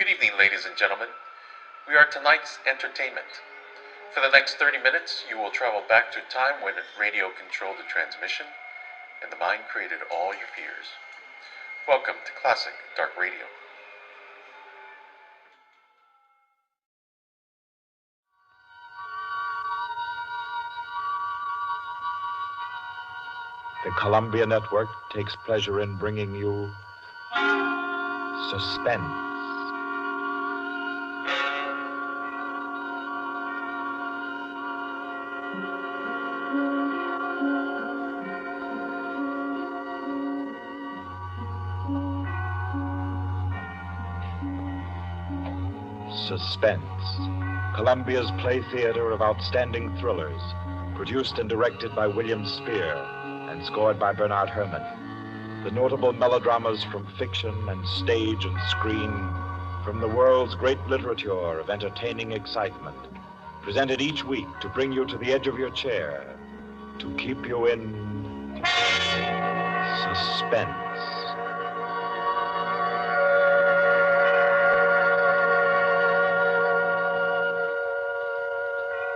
Good evening, ladies and gentlemen. We are tonight's entertainment. For the next 30 minutes, you will travel back to a time when radio controlled the transmission and the mind created all your fears. Welcome to Classic Dark Radio. The Columbia Network takes pleasure in bringing you Suspense. Suspense, Columbia's play theater of outstanding thrillers, produced and directed by William Spear and scored by Bernard Herrmann. The notable melodramas from fiction and stage and screen, from the world's great literature of entertaining excitement, presented each week to bring you to the edge of your chair, to keep you in suspense.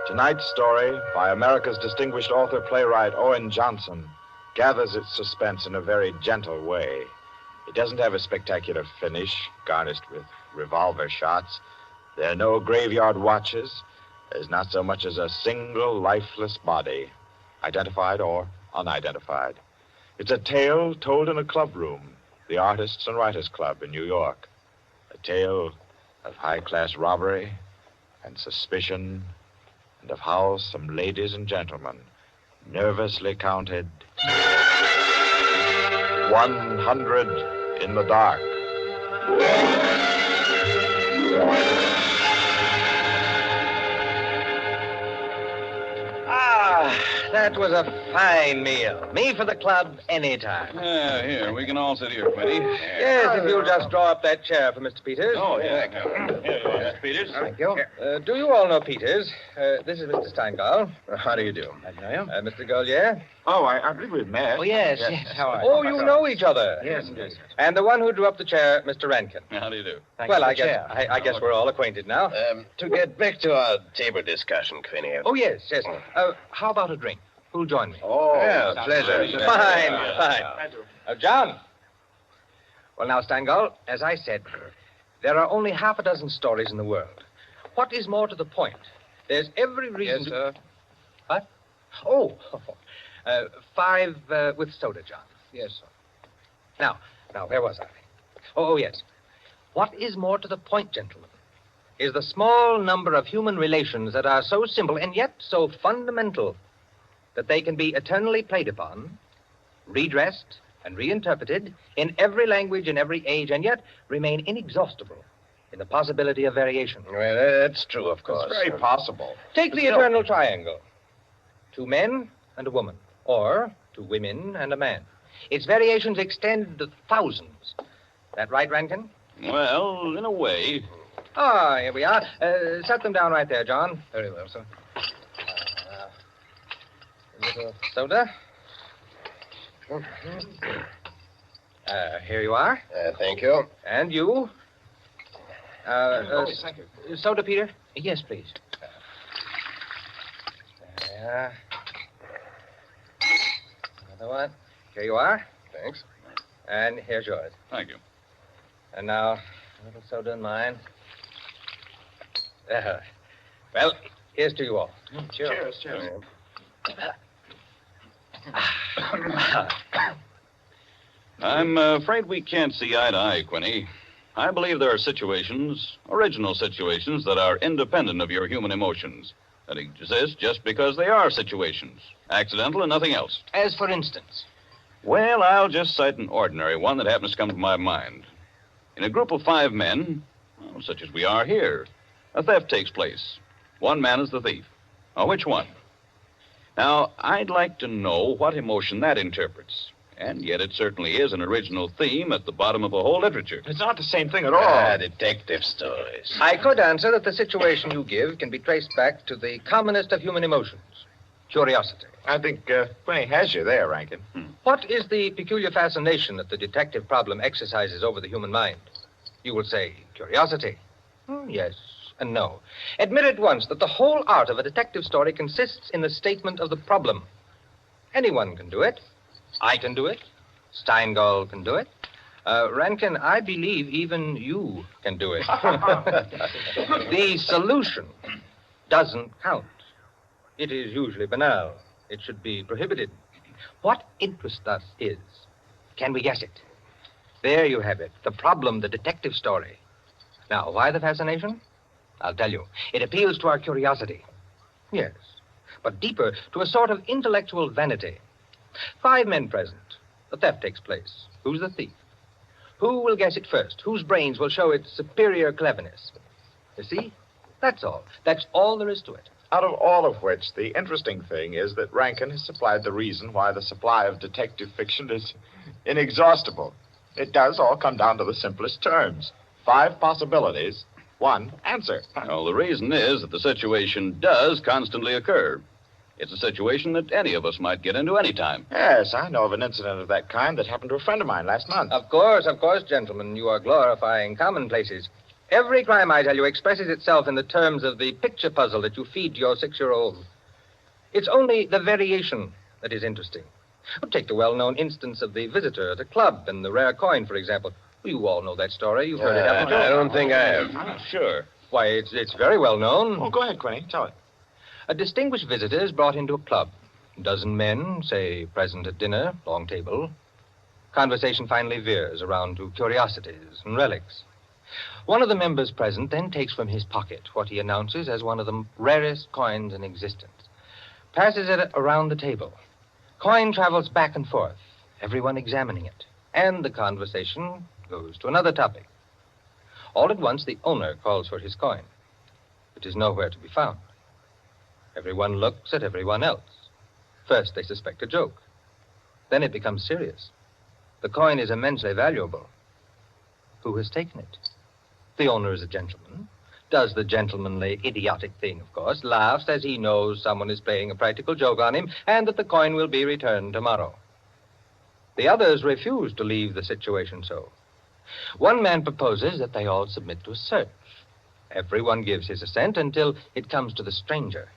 Tonight's story, by America's distinguished author-playwright Owen Johnson, gathers its suspense in a very gentle way. It doesn't have a spectacular finish, garnished with revolver shots. There are no graveyard watches. There's not so much as a single lifeless body, identified or unidentified. It's a tale told in a club room, the Artists and Writers Club in New York. A tale of high-class robbery and suspicion, and of how some ladies and gentlemen nervously counted 100 in the dark. That was a fine meal. Me for the club anytime. Here, we can all sit here, Quinny. Yes, if you'll just draw up that chair for Mr. Peters. Oh, yeah. Here you are, Mr. Peters. Thank you. Do you all know Peters? This is Mr. Steingall. How do you do? I know you. Mr. Golier. Oh, I believe we've met. Oh, yes. How are you? Oh, you know each other. Yes. And the one who drew up the chair, Mr. Rankin. How do you do? Well, I guess we're all acquainted now. To get back to our table discussion, Quinny. Oh, yes. How about a drink? Who'll join me? Oh, yeah, pleasure. Fine. John. Well, now, Steingall, as I said, there are only half a dozen stories in the world. What is more to the point? There's every reason Yes, sir. What? Oh, 5 with soda, John. Yes, sir. Now, where was I? Oh, yes. What is more to the point, gentlemen, is the small number of human relations that are so simple and yet so fundamental that they can be eternally played upon, redressed, and reinterpreted in every language, in every age, and yet remain inexhaustible in the possibility of variation. Well, that's true, of course. It's very possible. Take the eternal triangle. 2 men and a woman, or 2 women and a man. Its variations extend to thousands. That right, Rankin? Well, in a way. Ah, here we are. Set them down right there, John. Very well, sir. A little soda. Here you are. Thank you. And you. Thank you. Soda, Peter? Yes, please. Another one. Here you are. Thanks. And here's yours. Thank you. And now, a little soda in mine. Well, here's to you all. Cheers. I'm afraid we can't see eye to eye, Quinny. I believe there are situations, original situations, that are independent of your human emotions, that exist just because they are situations, accidental and nothing else. As for instance? Well, I'll just cite an ordinary one that happens to come to my mind. In a group of 5 men, such as we are here, a theft takes place. One man is the thief. Now, which one? Now, I'd like to know what emotion that interprets. And yet it certainly is an original theme at the bottom of a whole literature. It's not the same thing at all. Detective stories. I could answer that the situation you give can be traced back to the commonest of human emotions, curiosity. I think Quinny has you there, Rankin. What is the peculiar fascination that the detective problem exercises over the human mind? You will say curiosity. Yes and no. Admit at once that the whole art of a detective story consists in the statement of the problem. Anyone can do it. I can do it. Steingall can do it. Rankin, I believe even you can do it. The solution doesn't count. It is usually banal. It should be prohibited. What interests us is, can we guess it? There you have it, the problem, the detective story. Now, why the fascination? I'll tell you. It appeals to our curiosity. Yes, but deeper, to a sort of intellectual vanity. 5 men present. The theft takes place. Who's the thief? Who will guess it first? Whose brains will show its superior cleverness? You see? That's all. That's all there is to it. Out of all of which, the interesting thing is that Rankin has supplied the reason why the supply of detective fiction is inexhaustible. It does all come down to the simplest terms. 5 possibilities, 1 answer. Well, the reason is that the situation does constantly occur. It's a situation that any of us might get into any time. Yes, I know of an incident of that kind that happened to a friend of mine last month. Of course, gentlemen. You are glorifying commonplaces. Every crime, I tell you, expresses itself in the terms of the picture puzzle that you feed to your 6-year-old. It's only the variation that is interesting. Take the well-known instance of the visitor at a club and the rare coin, for example. You all know that story. You've heard it, haven't you? I don't think I have. Sure. Why, it's very well known. Oh, go ahead, Quinny. Tell it. A distinguished visitor is brought into a club. A dozen men, say, present at dinner, long table. Conversation finally veers around to curiosities and relics. One of the members present then takes from his pocket what he announces as one of the rarest coins in existence, passes it around the table. Coin travels back and forth, everyone examining it, and the conversation goes to another topic. All at once, the owner calls for his coin. It is nowhere to be found. Everyone looks at everyone else. First, they suspect a joke. Then it becomes serious. The coin is immensely valuable. Who has taken it? The owner is a gentleman. Does the gentlemanly, idiotic thing, of course, laughs as he knows someone is playing a practical joke on him and that the coin will be returned tomorrow. The others refuse to leave the situation so. One man proposes that they all submit to a search. Everyone gives his assent until it comes to the stranger.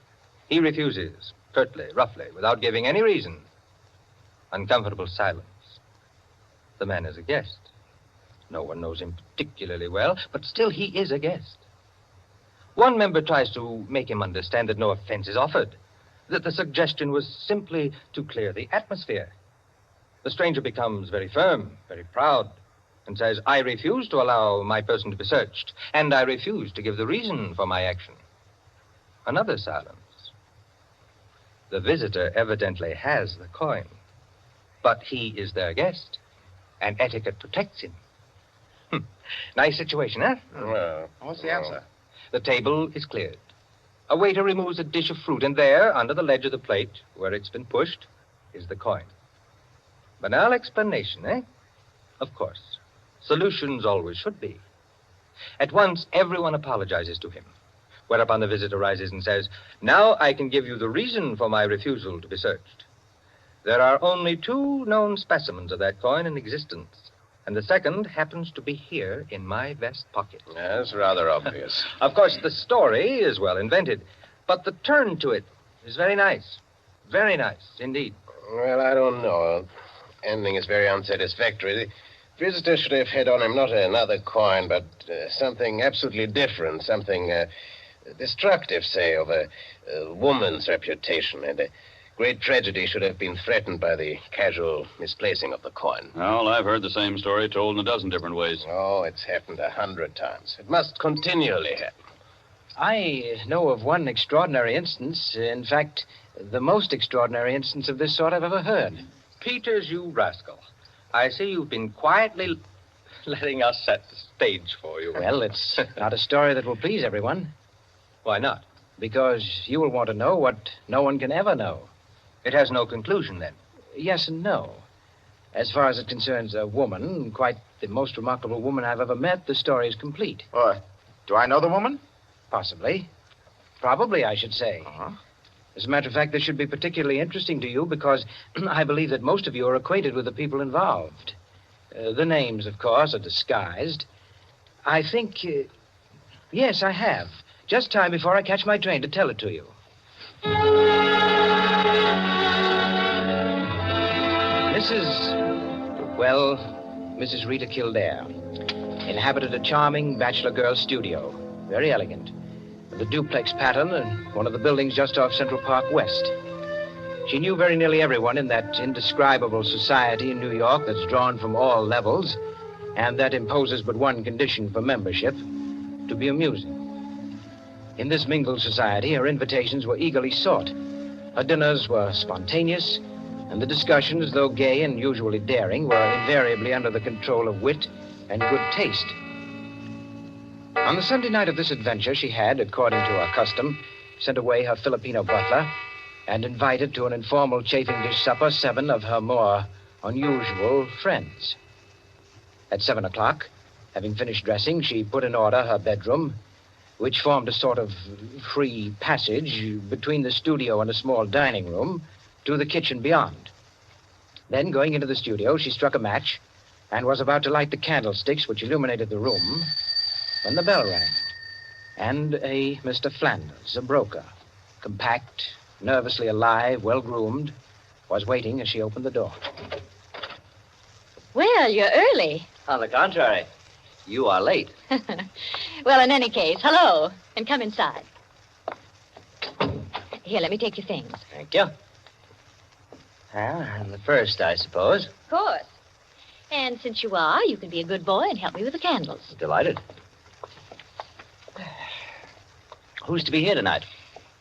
He refuses, curtly, roughly, without giving any reason. Uncomfortable silence. The man is a guest. No one knows him particularly well, but still he is a guest. One member tries to make him understand that no offense is offered, that the suggestion was simply to clear the atmosphere. The stranger becomes very firm, very proud, and says, I refuse to allow my person to be searched, and I refuse to give the reason for my action. Another silence. The visitor evidently has the coin, but he is their guest, and etiquette protects him. Nice situation, huh? Well, What's the answer? The table is cleared. A waiter removes a dish of fruit, and there, under the ledge of the plate, where it's been pushed, is the coin. Banal explanation, eh? Of course. Solutions always should be. At once, everyone apologizes to him, whereupon the visitor rises and says, now I can give you the reason for my refusal to be searched. There are only 2 known specimens of that coin in existence, and the second happens to be here in my vest pocket. that's rather obvious. Of course, the story is well invented, but the turn to it is very nice. Very nice, indeed. Well, I don't know. Ending is very unsatisfactory. The visitor should have had on him not another coin, but something absolutely different, something destructive, say, of a woman's reputation. And a great tragedy should have been threatened by the casual misplacing of the coin. Well, I've heard the same story told in a dozen different ways. Oh, it's happened 100 times. It must continually happen. I know of one extraordinary instance. In fact, the most extraordinary instance of this sort I've ever heard. Peters, you rascal. I see you've been quietly letting us set the stage for you. Well, it's not a story that will please everyone, Why not? because you will want to know what no one can ever know. It has no conclusion, then. Yes and no. As far as it concerns a woman, quite the most remarkable woman I've ever met, the story is complete. Do I know the woman? Possibly. Probably, I should say. Uh-huh. As a matter of fact, this should be particularly interesting to you because I believe that most of you are acquainted with the people involved. The names, of course, are disguised. I think, yes, I have. Just time before I catch my train to tell it to you. Mrs. Rita Kildare inhabited a charming bachelor girl studio, very elegant, with a duplex pattern and one of the buildings just off Central Park West. She knew very nearly everyone in that indescribable society in New York that's drawn from all levels and that imposes but one condition for membership, to be amusing. In this mingled society, her invitations were eagerly sought. Her dinners were spontaneous, and the discussions, though gay and usually daring, were invariably under the control of wit and good taste. On the Sunday night of this adventure, she had, according to her custom, sent away her Filipino butler and invited to an informal chafing dish supper 7 of her more unusual friends. At 7 o'clock, having finished dressing, she put in order her bedroom, which formed a sort of free passage between the studio and a small dining room, to the kitchen beyond. Then, going into the studio, she struck a match and was about to light the candlesticks which illuminated the room when the bell rang. And a Mr. Flanders, a broker, compact, nervously alive, well-groomed, was waiting as she opened the door. Well, you're early. On the contrary, you are late. Well, in any case, hello, and come inside. Here, let me take your things. Thank you. Well, I'm the first, I suppose. Of course. And since you are, you can be a good boy and help me with the candles. Delighted. Who's to be here tonight?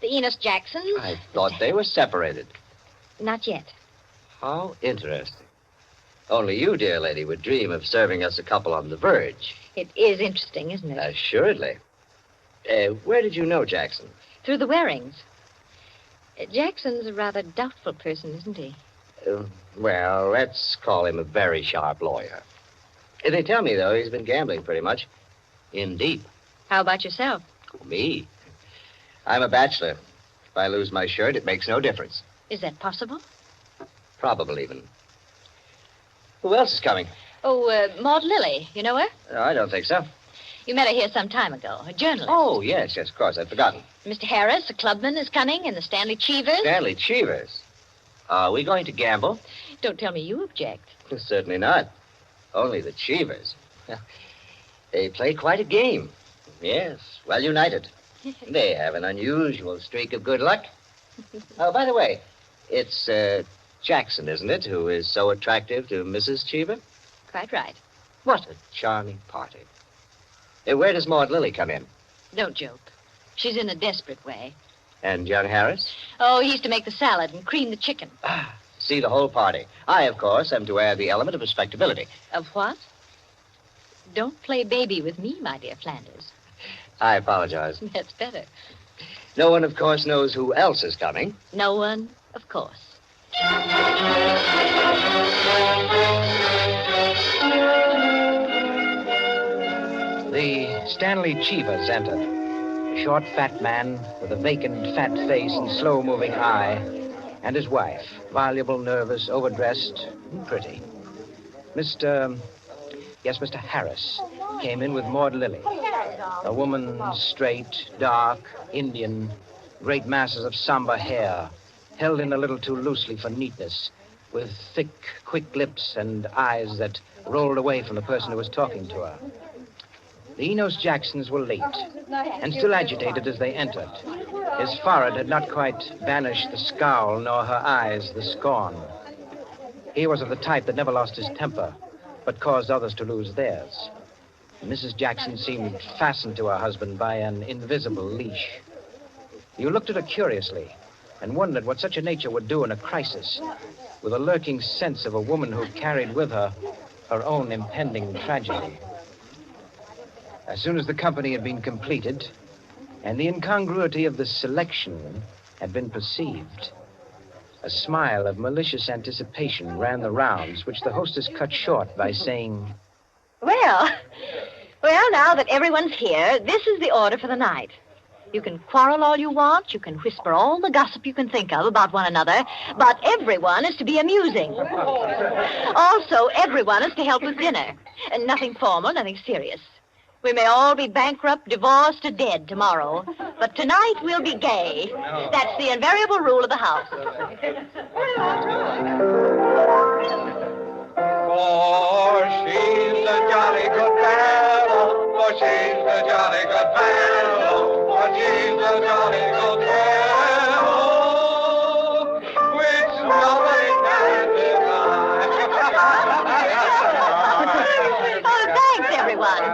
The Enos Jacksons? I thought they were separated. Not yet. How interesting. Only you, dear lady, would dream of serving us a couple on the verge. It is interesting, isn't it? Assuredly. Where did you know Jackson? Through the Warings. Jackson's a rather doubtful person, isn't he? Well, let's call him a very sharp lawyer. They tell me, though, he's been gambling pretty much. In deep. How about yourself? Me? I'm a bachelor. If I lose my shirt, it makes no difference. Is that possible? Probable, even. Who else is coming? Oh, Maud Lily. You know her? No, I don't think so. You met her here some time ago. A journalist. Oh, yes, of course. I'd forgotten. Mr. Harris, a clubman, is coming, and the Stanley Cheevers. Stanley Cheevers? Are we going to gamble? Don't tell me you object. Certainly not. Only the Cheevers. They play quite a game. Yes, well united. They have an unusual streak of good luck. Oh, by the way, it's Jackson, isn't it, who is so attractive to Mrs. Cheever? Quite right. What a charming party. Where does Maud Lily come in? Don't joke. She's in a desperate way. And young Harris? Oh, he's to make the salad and cream the chicken. See the whole party. I, of course, am to add the element of respectability. Of what? Don't play baby with me, my dear Flanders. I apologize. That's better. No one, of course, knows who else is coming. No one, of course. The Stanley Cheevers entered. A short, fat man with a vacant, fat face and slow-moving eye, and his wife, voluble, nervous, overdressed, and pretty. Mr. Harris came in with Maud Lily. A woman, straight, dark, Indian, great masses of somber hair, held in a little too loosely for neatness, with thick, quick lips and eyes that rolled away from the person who was talking to her. The Enos Jacksons were late, and still agitated as they entered. His forehead had not quite banished the scowl, nor her eyes the scorn. He was of the type that never lost his temper, but caused others to lose theirs. Mrs. Jackson seemed fastened to her husband by an invisible leash. You looked at her curiously and wondered what such a nature would do in a crisis, with a lurking sense of a woman who carried with her her own impending tragedy. As soon as the company had been completed and the incongruity of the selection had been perceived, a smile of malicious anticipation ran the rounds, which the hostess cut short by saying, Well, now that everyone's here, this is the order for the night. You can quarrel all you want, you can whisper all the gossip you can think of about one another, but everyone is to be amusing. Also, everyone is to help with dinner. And nothing formal, nothing serious. We may all be bankrupt, divorced, or dead tomorrow. But tonight we'll be gay. That's the invariable rule of the house. For she's a jolly good fellow. For she's a jolly good fellow. For she's a jolly good fellow. Which nobody can deny. Oh, thanks, everyone.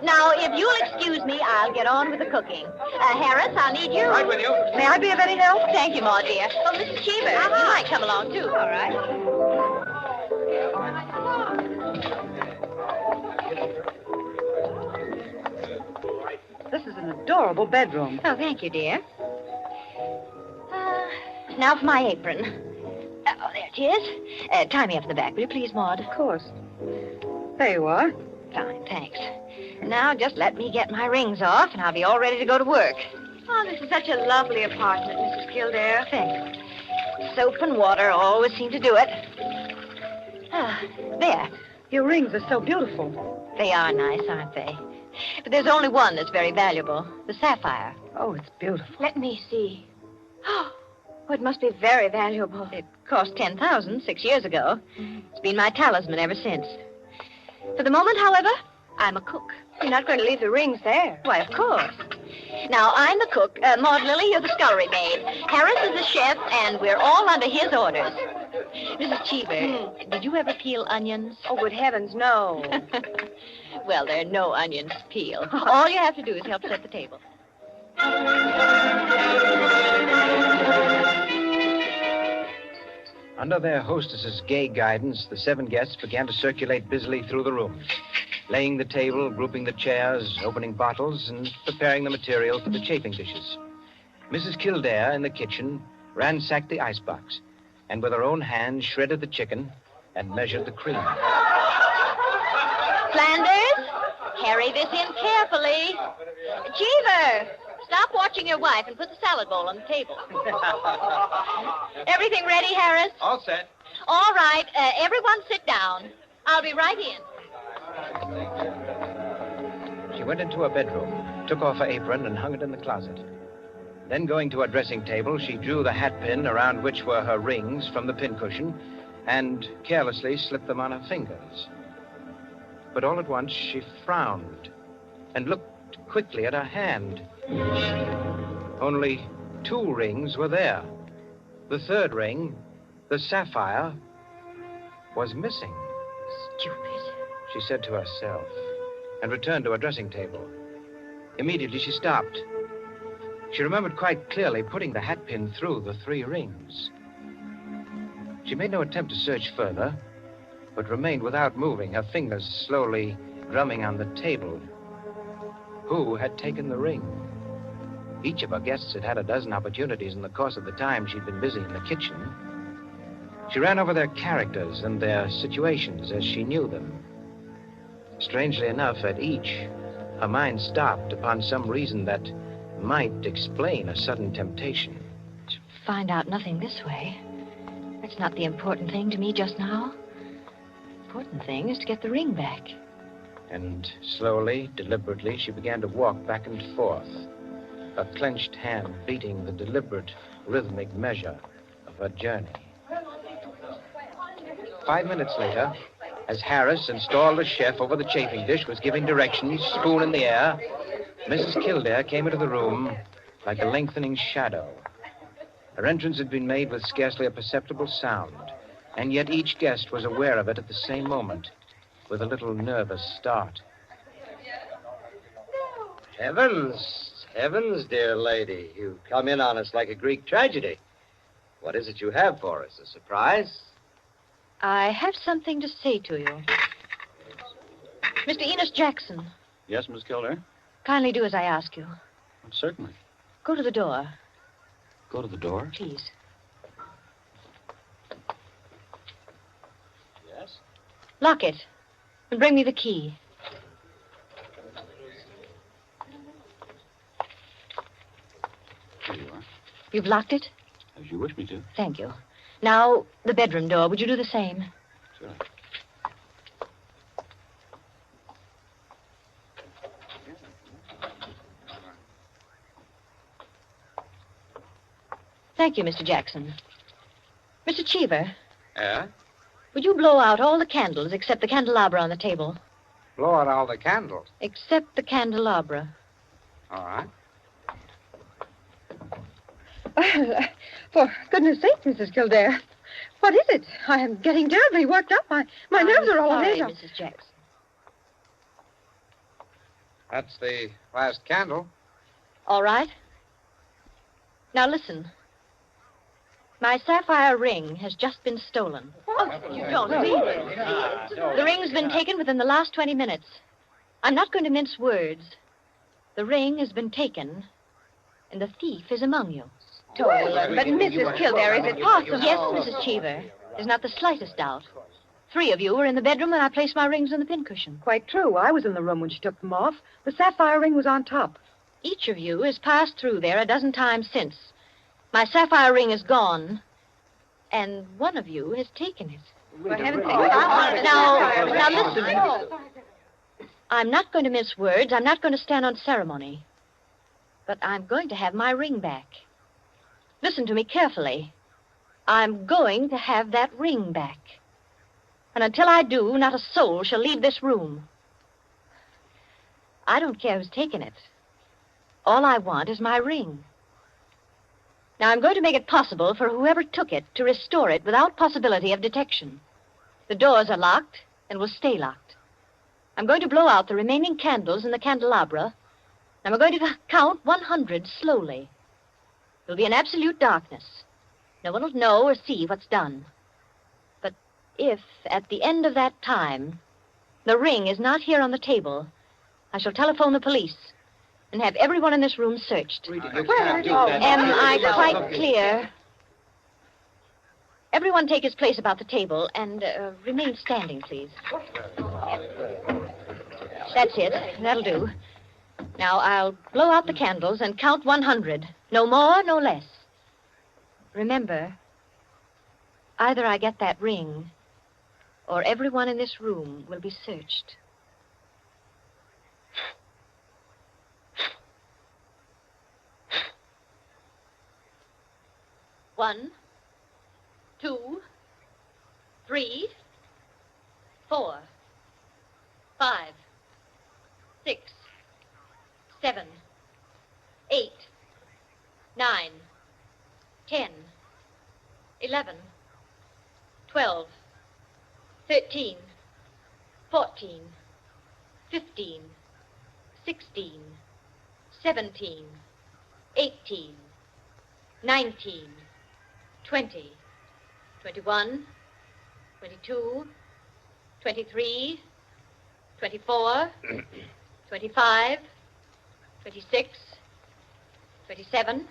Now, if you'll excuse me, I'll get on with the cooking. Harris, I'll need you. Right with you. May I be of any help? Thank you, Ma, dear. Oh, Mrs. Cheever, you might come along, too. All right. This is an adorable bedroom. Oh, thank you, dear. Now for my apron. Oh, there it is. Tie me up in the back, will you please, Maud? Of course. There you are. Fine, thanks. Now just let me get my rings off, and I'll be all ready to go to work. Oh, this is such a lovely apartment, Mrs. Kildare. Thanks. Soap and water always seem to do it. There. Your rings are so beautiful. They are nice, aren't they? But there's only one that's very valuable, the sapphire. Oh, it's beautiful. Let me see. Oh, it must be very valuable. It cost $10,000 6 years ago. It's been my talisman ever since. For the moment, however, I'm a cook. You're not going to leave the rings there. Why, of course. Now, I'm the cook. Maud Lily, you're the scullery maid. Harris is the chef, and we're all under his orders. Mrs. Cheever, did you ever peel onions? Oh, good heavens, no. Well, there are no onions to peel. All you have to do is help set the table. Under their hostess's gay guidance, the 7 guests began to circulate busily through the rooms, laying the table, grouping the chairs, opening bottles, and preparing the material for the chafing dishes. Mrs. Kildare, in the kitchen, ransacked the icebox, and with her own hands shredded the chicken and measured the cream. Flanders, carry this in carefully. Cheever, stop watching your wife and put the salad bowl on the table. Everything ready, Harris? All set. All right. Everyone sit down. I'll be right in. She went into her bedroom, took off her apron, and hung it in the closet. Then, going to her dressing table, she drew the hat pin around which were her rings from the pincushion and carelessly slipped them on her fingers. But all at once, she frowned and looked quickly at her hand. Only 2 rings were there. The 3rd ring, the sapphire, was missing. Stupid. She said to herself, and returned to her dressing table. Immediately, she stopped. She remembered quite clearly putting the hat pin through the 3 rings. She made no attempt to search further, but remained without moving, her fingers slowly drumming on the table. Who had taken the ring? Each of her guests had had a dozen opportunities in the course of the time she'd been busy in the kitchen. She ran over their characters and their situations as she knew them. Strangely enough, at each, her mind stopped upon some reason that might explain a sudden temptation. To find out nothing this way. That's not the important thing to me just now. The important thing is to get the ring back. And slowly, deliberately, she began to walk back and forth, her clenched hand beating the deliberate, rhythmic measure of her journey. 5 minutes later, as Harris, installed as chef over the chafing dish, was giving directions, spoon in the air, Mrs. Kildare came into the room like a lengthening shadow. Her entrance had been made with scarcely a perceptible sound, and yet each guest was aware of it at the same moment, with a little nervous start. Heavens, dear lady. You've come in on us like a Greek tragedy. What is it you have for us? A surprise? I have something to say to you. Mr. Enos Jackson, Yes, Miss Kildare? kindly do as I ask you. Certainly. Go to the door, Go to the door. please. Yes? Lock it and bring me the key. Here you are. You've locked it? As you wish me to. Thank you. Now, the bedroom door. Would you do the same? Sure. Thank you, Mr. Jackson. Mr. Cheever, Yeah? would you blow out all the candles except the candelabra on the table? Blow out all the candles. Except the candelabra. All right. For goodness sake, Mrs. Kildare. What is it? I am getting terribly worked up. My nerves are all on sorry, edge. Mrs. Jackson. That's the last candle. All right. Now listen. My sapphire ring has just been stolen. You don't mean it. The ring's been taken within the last 20 minutes. I'm not going to mince words. The ring has been taken, and the thief is among you. But Mrs. Kildare, is it possible? Yes, Mrs. Cheever. There's not the slightest doubt. 3 of you were in the bedroom when I placed my rings on the pincushion. Quite true. I was in the room when she took them off. The sapphire ring was on top. Each of you has passed through there a dozen times since. My sapphire ring is gone, and one of you has taken it. For heaven's sake. Now listen. I'm not going to mince words. I'm not going to stand on ceremony. But I'm going to have my ring back. Listen to me carefully. I'm going to have that ring back. And until I do, not a soul shall leave this room. I don't care who's taken it. All I want is my ring. Now, I'm going to make it possible for whoever took it to restore it without possibility of detection. The doors are locked and will stay locked. I'm going to blow out the remaining candles in the candelabra, and I'm going to count 100 slowly. There'll be an absolute darkness. No one will know or see what's done. But if, at the end of that time, the ring is not here on the table, I shall telephone the police and have everyone in this room searched. Am I quite clear? Everyone take his place about the table and remain standing, please. That's it. That'll do. Now, I'll blow out the candles and count 100. No more, no less. Remember, either I get that ring, or everyone in this room will be searched. One, 2, 3, 4, 5, 6, 7, 8, 9, 10, 11, 12, 13, 14, 15, 16, 17, 18, 19, 20, 21, 22, 23, 24, 25, 26, 27,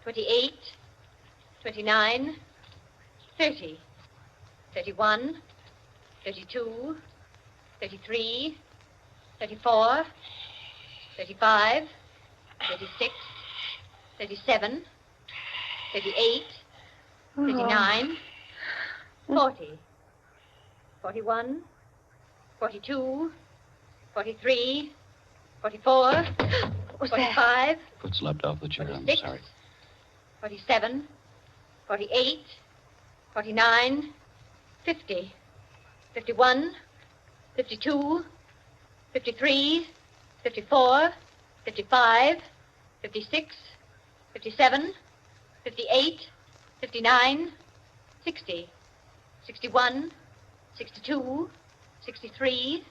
28, 29, 30, 31, 32, 33, 34, 35, 36, 37, 38, 39, 40, 41, 42, 43, 44, 45, Foot slipped off the chair. I'm 46, sorry. 47, 48, 49, 50, 51, 52, 53, 54, 55, 56, 57, 58, 59, 60, 61, 62, 63,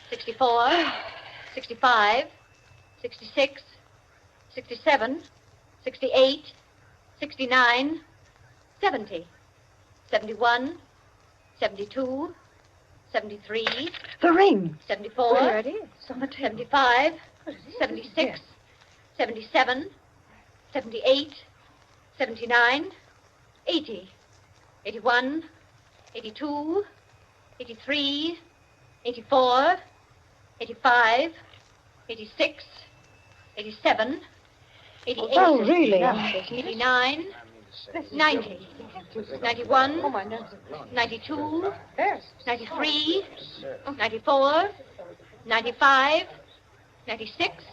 64, 65, 66, 67, 68, 69, 70, 71, 72, 73, The ring. 74, There it is. On the table. 75, 76, 77, 78, 79, 80, 81, 82, 83, 84, 85, 86, 87, 88, Oh, really? 89, 90, 91, 92, 93, 94, 95, 96,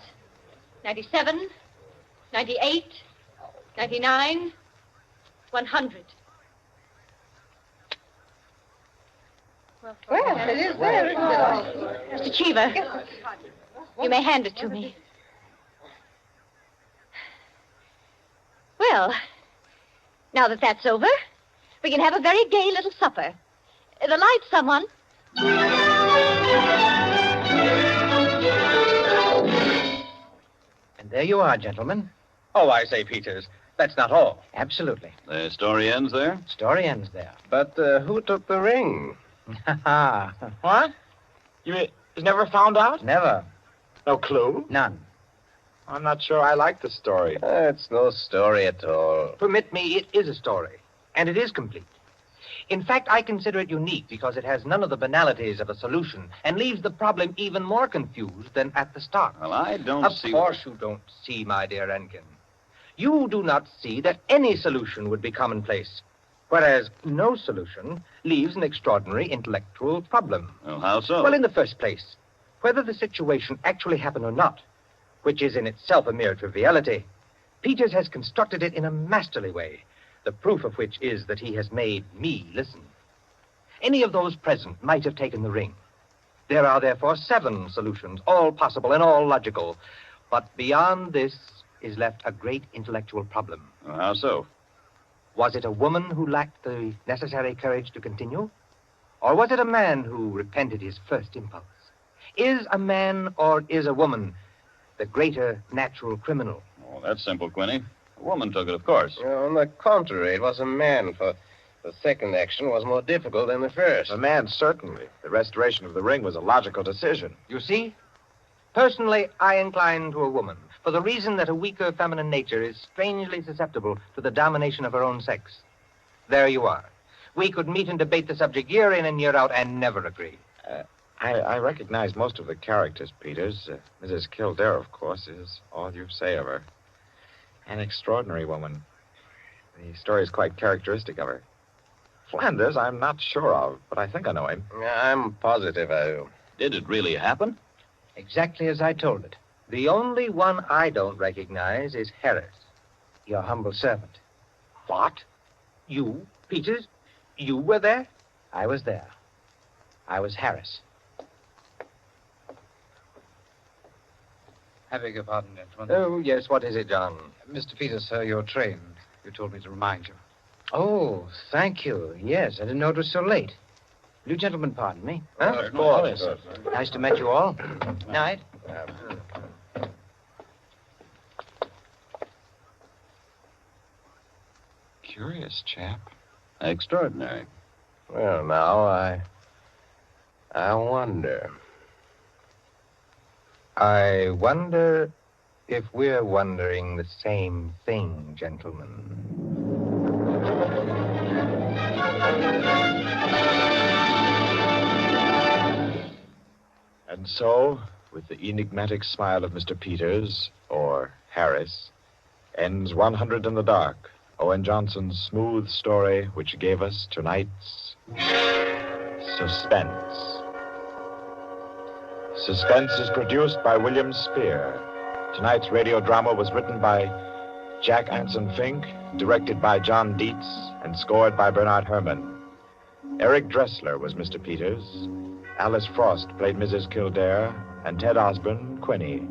97, 98, 99, 100. Well, it is there, isn't it? Mr. Cheever, you may hand it to me. Well, now that that's over, we can have a very gay little supper. The lights, someone. And there you are, gentlemen. Oh, I say, Peters, that's not all. Absolutely. The story ends there? Story ends there. But who took the ring? Ha What? You never found out? Never. No clue? None. I'm not sure I like the story. It's no story at all. Permit me, it is a story, and it is complete. In fact, I consider it unique because it has none of the banalities of a solution and leaves the problem even more confused than at the start. Well, I don't Of see... course you don't see, my dear Enkin. You do not see that any solution would be commonplace, whereas no solution leaves an extraordinary intellectual problem. Well, how so? Well, in the first place, whether the situation actually happened or not, which is in itself a mere triviality, Peters has constructed it in a masterly way, the proof of which is that he has made me listen. Any of those present might have taken the ring. There are therefore 7 solutions, all possible and all logical. But beyond this is left a great intellectual problem. Well, how so? Was it a woman who lacked the necessary courage to continue? Or was it a man who repented his first impulse? Is a man or is a woman the greater natural criminal? Oh, that's simple, Quinny. A woman took it, of course. On the contrary, it was a man, for the second action was more difficult than the first. The man, certainly. The restoration of the ring was a logical decision. You see? Personally, I incline to a woman, for the reason that a weaker feminine nature is strangely susceptible to the domination of her own sex. There you are. We could meet and debate the subject year in and year out and never agree. I recognize most of the characters, Peters. Mrs. Kildare, of course, is all you say of her. An extraordinary woman. The story is quite characteristic of her. Flanders, I'm not sure of, but I think I know him. I'm positive I do. Did it really happen? Exactly as I told it. The only one I don't recognize is Harris. Your humble servant. What? You, Peters? You were there? I was there. I was Harris. I beg your pardon, gentlemen. Oh, yes. What is it, John? Mr. Peters, sir, your train. You told me to remind you. Oh, thank you. Yes, I didn't know it was so late. Will you gentlemen pardon me? Huh? Of course. Nice to meet you all. Night. Curious chap. Extraordinary. Well, now, I wonder. I wonder if we're wondering the same thing, gentlemen. And so, with the enigmatic smile of Mr. Peters, or Harris, ends 100 in the Dark, Owen Johnson's smooth story which gave us tonight's Suspense. Suspense is produced by William Spear. Tonight's radio drama was written by Jack Anson Fink, directed by John Dietz, and scored by Bernard Herrmann. Eric Dressler was Mr. Peters. Alice Frost played Mrs. Kildare, and Ted Osborne, Quinny.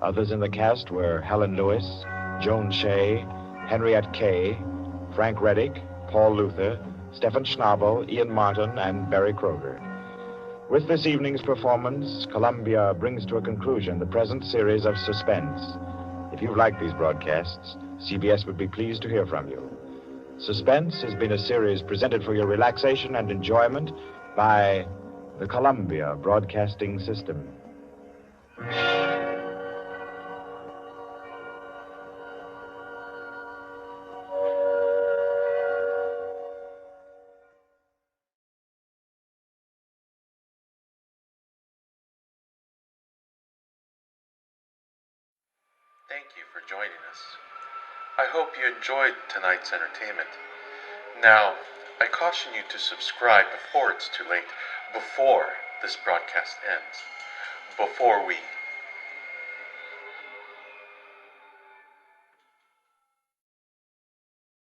Others in the cast were Helen Lewis, Joan Shea, Henriette Kay, Frank Reddick, Paul Luther, Stephen Schnabel, Ian Martin, and Barry Kroger. With this evening's performance, Columbia brings to a conclusion the present series of Suspense. If you've liked these broadcasts, CBS would be pleased to hear from you. Suspense has been a series presented for your relaxation and enjoyment by the Columbia Broadcasting System. Thank you for joining us. I hope you enjoyed tonight's entertainment. Now, I caution you to subscribe before it's too late, before this broadcast ends, before we